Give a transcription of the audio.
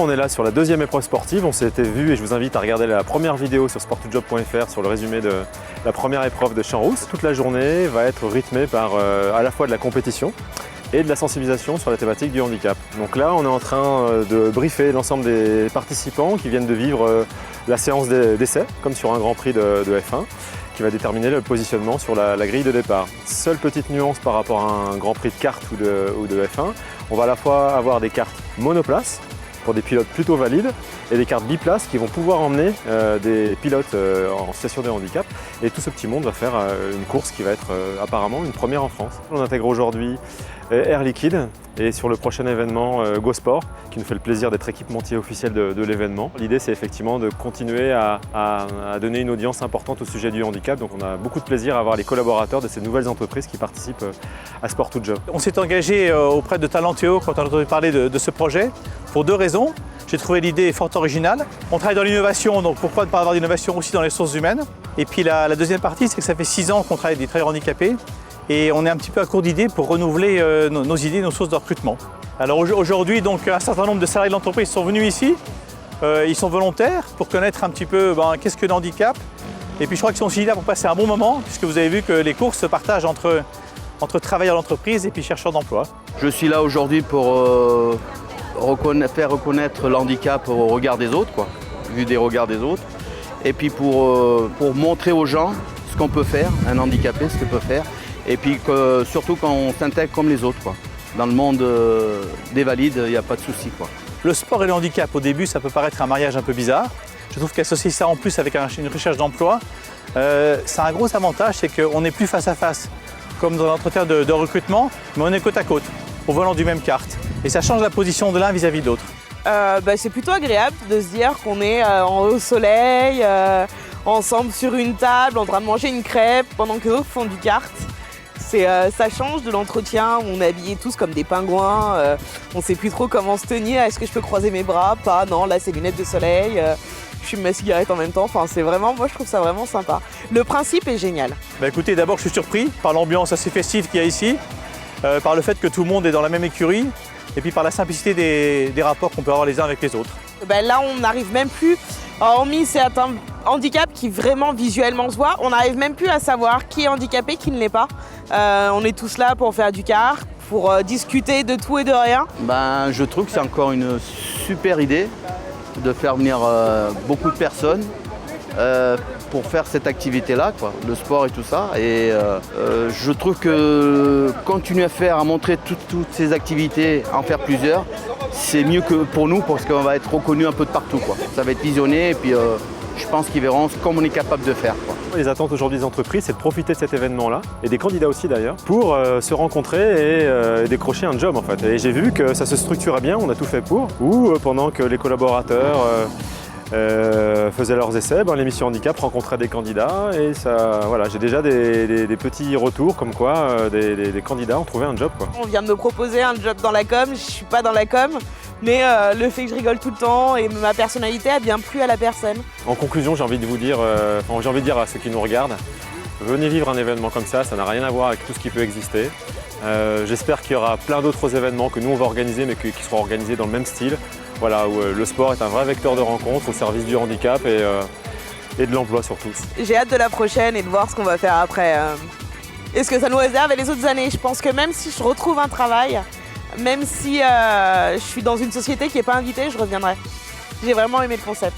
on est là sur la deuxième épreuve sportive. On s'était vu et je vous invite à regarder la première vidéo sur sport2job.fr sur le résumé de la première épreuve de Champs-Rousse. Toute la journée va être rythmée par à la fois de la compétition et de la sensibilisation sur la thématique du handicap. Donc là, on est en train de briefer l'ensemble des participants qui viennent de vivre la séance d'essai, comme sur un Grand Prix de F1, qui va déterminer le positionnement sur la grille de départ. Seule petite nuance par rapport à un Grand Prix de kart ou de F1, on va à la fois avoir des cartes monoplaces pour des pilotes plutôt valides et des cartes biplaces qui vont pouvoir emmener des pilotes en situation de handicap. Et tout ce petit monde va faire une course qui va être apparemment une première en France. On intègre aujourd'hui Air Liquide et sur le prochain événement GoSport qui nous fait le plaisir d'être équipementier officiel de l'événement. L'idée c'est effectivement de continuer à donner une audience importante au sujet du handicap. Donc on a beaucoup de plaisir à avoir les collaborateurs de ces nouvelles entreprises qui participent à Sport2Job. On s'est engagé auprès de Talentéo quand on a entendu parler de ce projet pour deux raisons. J'ai trouvé l'idée fort originale. On travaille dans l'innovation, donc pourquoi ne pas avoir d'innovation aussi dans les ressources humaines? Et puis la deuxième partie, c'est que ça fait 6 ans qu'on travaille avec des travailleurs handicapés et on est un petit peu à court d'idées pour renouveler nos idées, nos sources de recrutement. Alors aujourd'hui, donc, un certain nombre de salariés de l'entreprise sont venus ici. Ils sont volontaires pour connaître un petit peu qu'est-ce que le handicap. Et puis je crois qu'ils sont aussi là pour passer un bon moment, puisque vous avez vu que les cours se partagent entre travailleurs d'entreprise et puis chercheurs d'emploi. Je suis là aujourd'hui pour faire reconnaître le handicap au regard des autres, vu des regards des autres. Et puis pour montrer aux gens ce qu'on peut faire, un handicapé, ce qu'il peut faire. Et puis surtout quand on s'intègre comme les autres. Dans le monde des valides, il n'y a pas de souci. Le sport et le handicap, au début, ça peut paraître un mariage un peu bizarre. Je trouve qu'associer ça en plus avec une recherche d'emploi, ça a un gros avantage, c'est qu'on n'est plus face à face, comme dans l'entretien de recrutement, mais on est côte à côte, au volant du même kart. Et ça change la position de l'un vis-à-vis de l'autre. C'est plutôt agréable de se dire qu'on est au soleil, ensemble sur une table, en train de manger une crêpe, pendant que d'autres font du kart. Ça change de l'entretien où on est habillés tous comme des pingouins, on ne sait plus trop comment se tenir, est-ce que je peux croiser mes bras? Pas, non, là c'est lunettes de soleil, je fume ma cigarette en même temps, moi je trouve ça vraiment sympa. Le principe est génial. Écoutez, d'abord je suis surpris par l'ambiance assez festive qu'il y a ici, par le fait que tout le monde est dans la même écurie, et puis par la simplicité des rapports qu'on peut avoir les uns avec les autres. Là on n'arrive même plus, hormis certains handicaps qui vraiment visuellement se voient, on n'arrive même plus à savoir qui est handicapé, qui ne l'est pas. On est tous là pour faire du kart, pour discuter de tout et de rien. Je trouve que c'est encore une super idée de faire venir beaucoup de personnes pour faire cette activité-là, le sport et tout ça. Et je trouve que continuer à montrer toutes ces activités, en faire plusieurs, c'est mieux que pour nous parce qu'on va être reconnu un peu de partout. Ça va être visionné et puis je pense qu'ils verront ce qu'on est capable de faire. Les attentes aujourd'hui des entreprises, c'est de profiter de cet événement-là, et des candidats aussi d'ailleurs, pour se rencontrer et décrocher un job en fait. Et j'ai vu que ça se structurait bien, on a tout fait pour, ou pendant que les collaborateurs faisaient leurs essais, l'émission handicap rencontrait des candidats et j'ai déjà des petits retours comme quoi des candidats ont trouvé un job. On vient de me proposer un job dans la com, je suis pas dans la com, mais le fait que je rigole tout le temps et ma personnalité a bien plu à la personne. En conclusion, j'ai envie de dire à ceux qui nous regardent, venez vivre un événement comme ça n'a rien à voir avec tout ce qui peut exister. J'espère qu'il y aura plein d'autres événements que nous on va organiser mais qui seront organisés dans le même style. Où le sport est un vrai vecteur de rencontre au service du handicap et de l'emploi surtout. J'ai hâte de la prochaine et de voir ce qu'on va faire après. Et ce que ça nous réserve les autres années. Je pense que même si je retrouve un travail, même si je suis dans une société qui n'est pas invitée, je reviendrai. J'ai vraiment aimé le concept.